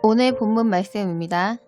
오늘 본문 말씀입니다.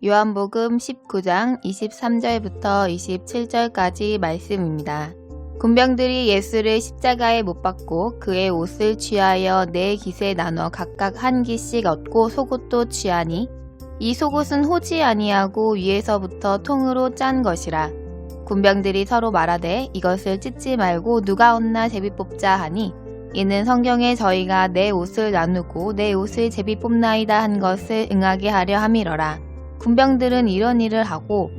요한복음 19장 23절부터 27절까지 말씀입니다. 군병들이 예수를 십자가에 못 박고 그의 옷을 취하여 네 깃에 나눠 각각 한 깃씩 얻고 속옷도 취하니 이 속옷은 호지 아니하고 위에서부터 통으로 짠 것이라. 군병들이 서로 말하되 이것을 찢지 말고 누가 얻나 제비 뽑자 하니 이는 성경에 저희가 내 옷을 나누고 내 옷을 제비 뽑나이다 한 것을 응하게 하려 함이러라. 군병들은 이런 일을 하고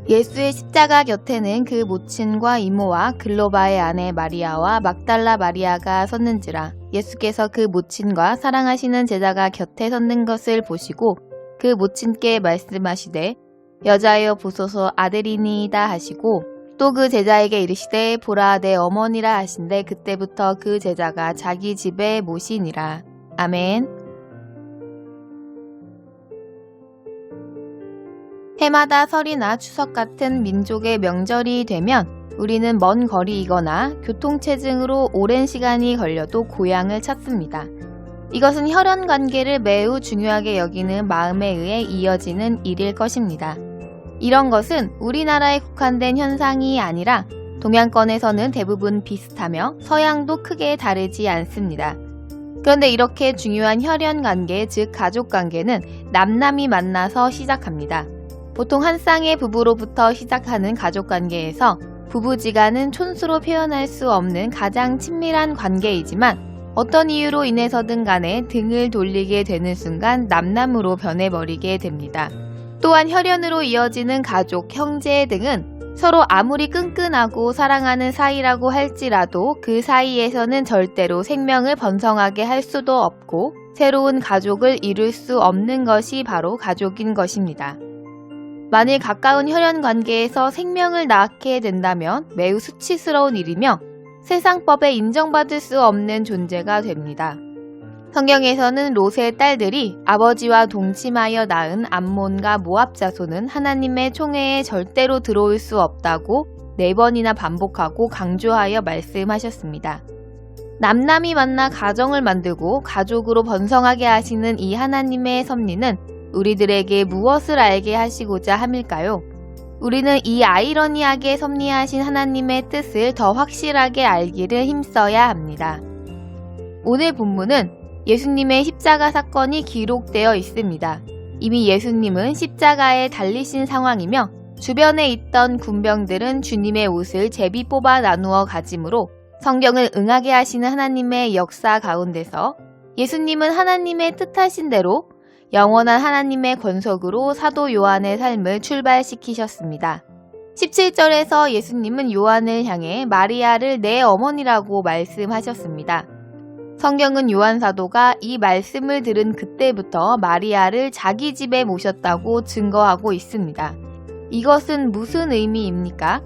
예수의 십자가 곁에는 그 모친과 이모와 글로바의 아내 마리아와 막달라 마리아가 섰는지라. 예수께서 그 모친과 사랑하시는 제자가 곁에 섰는 것을 보시고 그 모친께 말씀하시되 여자여 보소서 아들이니이다 하시고 또 그 제자에게 이르시되 보라 내 어머니라 하신대 그때부터 그 제자가 자기 집에 모시니라. 아멘. 해마다 설이나 추석 같은 민족의 명절이 되면 우리는 먼 거리이거나 교통체증으로 오랜 시간이 걸려도 고향을 찾습니다. 이것은 혈연 관계를 매우 중요하게 여기는 마음에 의해 이어지는 일일 것입니다. 이런 것은 우리나라에 국한된 현상이 아니라 동양권에서는 대부분 비슷하며 서양도 크게 다르지 않습니다. 그런데 이렇게 중요한 혈연 관계, 즉 가족 관계는 남남이 만나서 시작합니다. 보통 한 쌍의 부부로부터 시작하는 가족 관계에서 부부지간은 촌수로 표현할 수 없는 가장 친밀한 관계이지만 어떤 이유로 인해서든 간에 등을 돌리게 되는 순간 남남으로 변해버리게 됩니다. 또한 혈연으로 이어지는 가족, 형제 등은 서로 아무리 끈끈하고 사랑하는 사이라고 할지라도 그 사이에서는 절대로 생명을 번성하게 할 수도 없고 새로운 가족을 이룰 수 없는 것이 바로 가족인 것입니다. 만일 가까운 혈연 관계에서 생명을 낳게 된다면 매우 수치스러운 일이며 세상법에 인정받을 수 없는 존재가 됩니다. 성경에서는 롯의 딸들이 아버지와 동침하여 낳은 암몬과 모압 자손은 하나님의 총회에 절대로 들어올 수 없다고 4번이나 반복하고 강조하여 말씀하셨습니다. 남남이 만나 가정을 만들고 가족으로 번성하게 하시는 이 하나님의 섭리는 우리들에게 무엇을 알게 하시고자 함일까요? 우리는 이 아이러니하게 섭리하신 하나님의 뜻을 더 확실하게 알기를 힘써야 합니다. 오늘 본문은 예수님의 십자가 사건이 기록되어 있습니다. 이미 예수님은 십자가에 달리신 상황이며 주변에 있던 군병들은 주님의 옷을 제비 뽑아 나누어 가지므로 성경을 응하게 하시는 하나님의 역사 가운데서 예수님은 하나님의 뜻하신 대로 영원한 하나님의 권속으로 사도 요한의 삶을 출발시키셨습니다. 17절에서 예수님은 요한을 향해 마리아를 내 어머니라고 말씀하셨습니다. 성경은 요한 사도가 이 말씀을 들은 그때부터 마리아를 자기 집에 모셨다고 증거하고 있습니다. 이것은 무슨 의미입니까?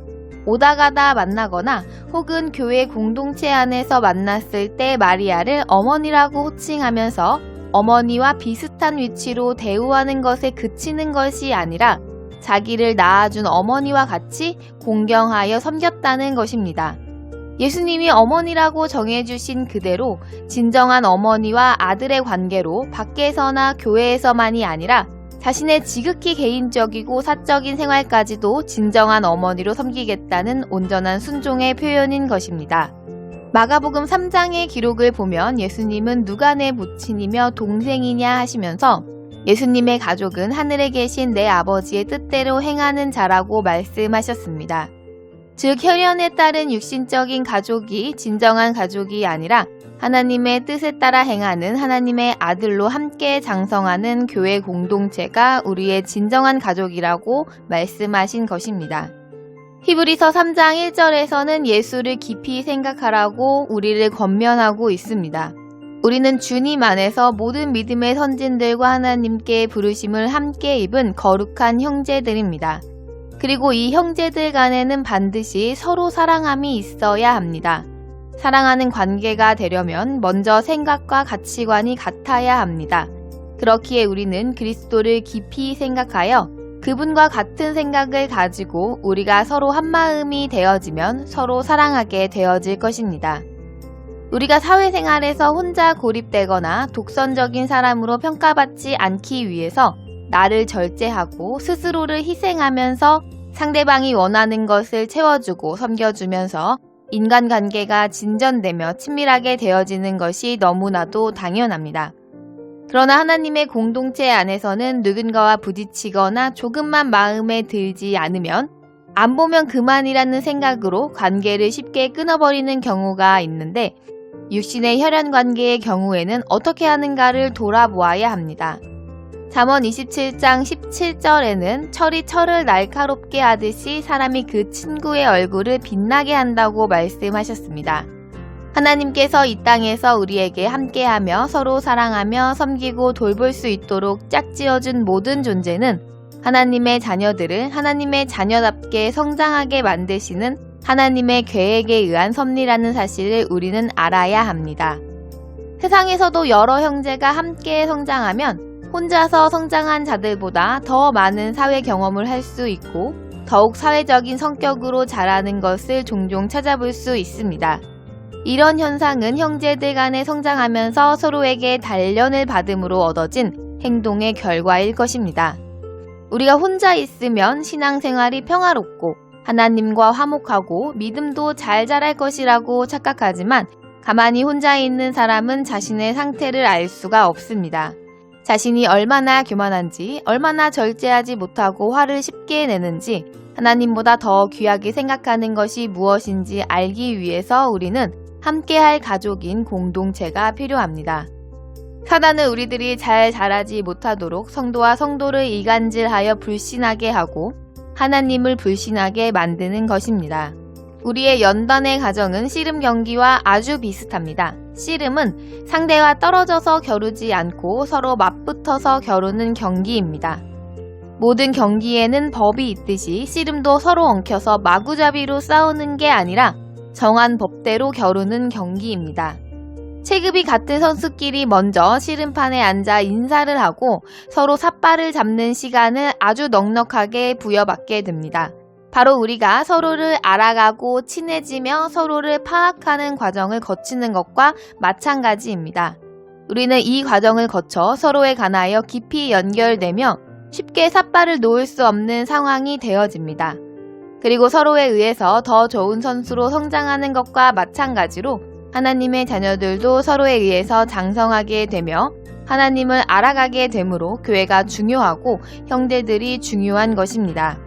오다 가다 만나거나 혹은 교회 공동체 안에서 만났을 때 마리아를 어머니라고 호칭하면서 어머니와 비슷한 위치로 대우하는 것에 그치는 것이 아니라 자기를 낳아준 어머니와 같이 공경하여 섬겼다는 것입니다. 예수님이 어머니라고 정해주신 그대로 진정한 어머니와 아들의 관계로 밖에서나 교회에서만이 아니라 자신의 지극히 개인적이고 사적인 생활까지도 진정한 어머니로 섬기겠다는 온전한 순종의 표현인 것입니다. 마가복음 3장의 기록을 보면 예수님은 누가 내 모친이며 동생이냐 하시면서 예수님의 가족은 하늘에 계신 내 아버지의 뜻대로 행하는 자라고 말씀하셨습니다. 즉 혈연에 따른 육신적인 가족이 진정한 가족이 아니라 하나님의 뜻에 따라 행하는 하나님의 아들로 함께 장성하는 교회 공동체가 우리의 진정한 가족이라고 말씀하신 것입니다. 히브리서 3장 1절에서는 예수를 깊이 생각하라고 우리를 권면하고 있습니다. 우리는 주님 안에서 모든 믿음의 선진들과 하나님께 부르심을 함께 입은 거룩한 형제들입니다. 그리고 이 형제들 간에는 반드시 서로 사랑함이 있어야 합니다. 사랑하는 관계가 되려면 먼저 생각과 가치관이 같아야 합니다. 그렇기에 우리는 그리스도를 깊이 생각하여 그분과 같은 생각을 가지고 우리가 서로 한마음이 되어지면 서로 사랑하게 되어질 것입니다. 우리가 사회생활에서 혼자 고립되거나 독선적인 사람으로 평가받지 않기 위해서 나를 절제하고 스스로를 희생하면서 상대방이 원하는 것을 채워주고 섬겨주면서 인간관계가 진전되며 친밀하게 되어지는 것이 너무나도 당연합니다. 그러나 하나님의 공동체 안에서는 누군가와 부딪히거나 조금만 마음에 들지 않으면 안 보면 그만이라는 생각으로 관계를 쉽게 끊어버리는 경우가 있는데 육신의 혈연관계의 경우에는 어떻게 하는가를 돌아보아야 합니다. 잠언 27장 17절에는 철이 철을 날카롭게 하듯이 사람이 그 친구의 얼굴을 빛나게 한다고 말씀하셨습니다. 하나님께서 이 땅에서 우리에게 함께하며 서로 사랑하며 섬기고 돌볼 수 있도록 짝지어준 모든 존재는 하나님의 자녀들을 하나님의 자녀답게 성장하게 만드시는 하나님의 계획에 의한 섭리라는 사실을 우리는 알아야 합니다. 세상에서도 여러 형제가 함께 성장하면 혼자서 성장한 자들보다 더 많은 사회 경험을 할 수 있고 더욱 사회적인 성격으로 자라는 것을 종종 찾아볼 수 있습니다. 이런 현상은 형제들 간에 성장하면서 서로에게 단련을 받음으로 얻어진 행동의 결과일 것입니다. 우리가 혼자 있으면 신앙생활이 평화롭고 하나님과 화목하고 믿음도 잘 자랄 것이라고 착각하지만 가만히 혼자 있는 사람은 자신의 상태를 알 수가 없습니다. 자신이 얼마나 교만한지, 얼마나 절제하지 못하고 화를 쉽게 내는지, 하나님보다 더 귀하게 생각하는 것이 무엇인지 알기 위해서 우리는 함께할 가족인 공동체가 필요합니다. 사단은 우리들이 잘 자라지 못하도록 성도와 성도를 이간질하여 불신하게 하고 하나님을 불신하게 만드는 것입니다. 우리의 연단의 가정은 씨름 경기와 아주 비슷합니다. 씨름은 상대와 떨어져서 겨루지 않고 서로 맞붙어서 겨루는 경기입니다. 모든 경기에는 법이 있듯이 씨름도 서로 엉켜서 마구잡이로 싸우는 게 아니라 정한 법대로 겨루는 경기입니다. 체급이 같은 선수끼리 먼저 씨름판에 앉아 인사를 하고 서로 삿발을 잡는 시간을 아주 넉넉하게 부여받게 됩니다. 바로 우리가 서로를 알아가고 친해지며 서로를 파악하는 과정을 거치는 것과 마찬가지입니다. 우리는 이 과정을 거쳐 서로에 관하여 깊이 연결되며 쉽게 삿발을 놓을 수 없는 상황이 되어집니다. 그리고 서로에 의해서 더 좋은 선수로 성장하는 것과 마찬가지로 하나님의 자녀들도 서로에 의해서 장성하게 되며 하나님을 알아가게 되므로 교회가 중요하고 형제들이 중요한 것입니다.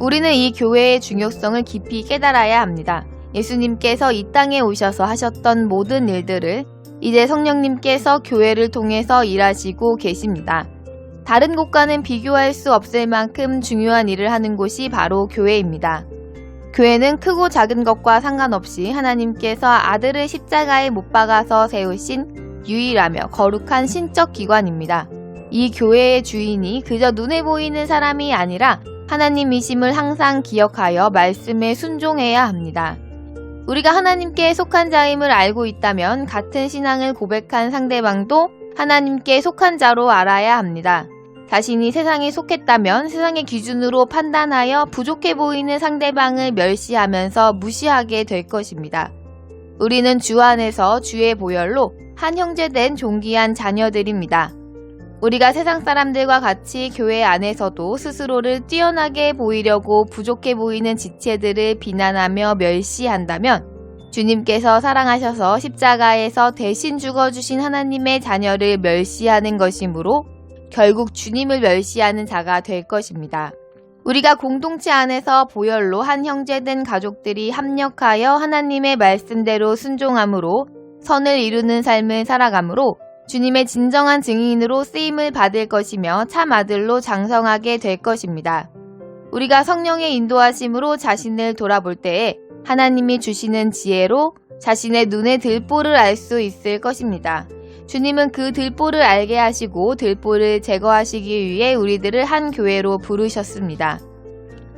우리는 이 교회의 중요성을 깊이 깨달아야 합니다. 예수님께서 이 땅에 오셔서 하셨던 모든 일들을 이제 성령님께서 교회를 통해서 일하시고 계십니다. 다른 곳과는 비교할 수 없을 만큼 중요한 일을 하는 곳이 바로 교회입니다. 교회는 크고 작은 것과 상관없이 하나님께서 아들을 십자가에 못 박아서 세우신 유일하며 거룩한 신적 기관입니다. 이 교회의 주인이 그저 눈에 보이는 사람이 아니라 하나님이심을 항상 기억하여 말씀에 순종해야 합니다. 우리가 하나님께 속한 자임을 알고 있다면 같은 신앙을 고백한 상대방도 하나님께 속한 자로 알아야 합니다. 자신이 세상에 속했다면 세상의 기준으로 판단하여 부족해 보이는 상대방을 멸시하면서 무시하게 될 것입니다. 우리는 주 안에서 주의 보혈로 한 형제된 존귀한 자녀들입니다. 우리가 세상 사람들과 같이 교회 안에서도 스스로를 뛰어나게 보이려고 부족해 보이는 지체들을 비난하며 멸시한다면 주님께서 사랑하셔서 십자가에서 대신 죽어주신 하나님의 자녀를 멸시하는 것이므로 결국 주님을 멸시하는 자가 될 것입니다. 우리가 공동체 안에서 보혈로 한 형제된 가족들이 합력하여 하나님의 말씀대로 순종함으로 선을 이루는 삶을 살아가므로 주님의 진정한 증인으로 쓰임을 받을 것이며 참 아들로 장성하게 될 것입니다. 우리가 성령의 인도하심으로 자신을 돌아볼 때에 하나님이 주시는 지혜로 자신의 눈에 들보를 알 수 있을 것입니다. 주님은 그 들보를 알게 하시고 들보를 제거하시기 위해 우리들을 한 교회로 부르셨습니다.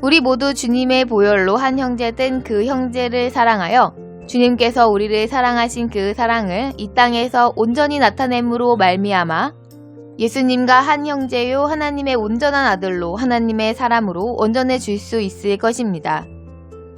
우리 모두 주님의 보혈로 한 형제된 그 형제를 사랑하여 주님께서 우리를 사랑하신 그 사랑을 이 땅에서 온전히 나타냄으로 말미암아 예수님과 한 형제요 하나님의 온전한 아들로 하나님의 사람으로 온전해 줄 수 있을 것입니다.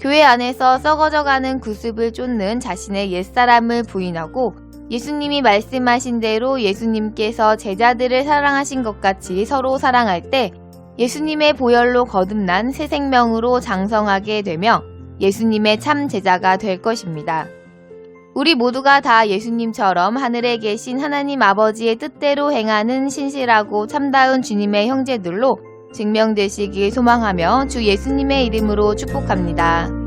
교회 안에서 썩어져가는 구습을 쫓는 자신의 옛사람을 부인하고 예수님이 말씀하신 대로 예수님께서 제자들을 사랑하신 것 같이 서로 사랑할 때 예수님의 보혈로 거듭난 새 생명으로 장성하게 되며 예수님의 참 제자가 될 것입니다. 우리 모두가 다 예수님처럼 하늘에 계신 하나님 아버지의 뜻대로 행하는 신실하고 참다운 주님의 형제들로 증명되시길 소망하며 주 예수님의 이름으로 축복합니다.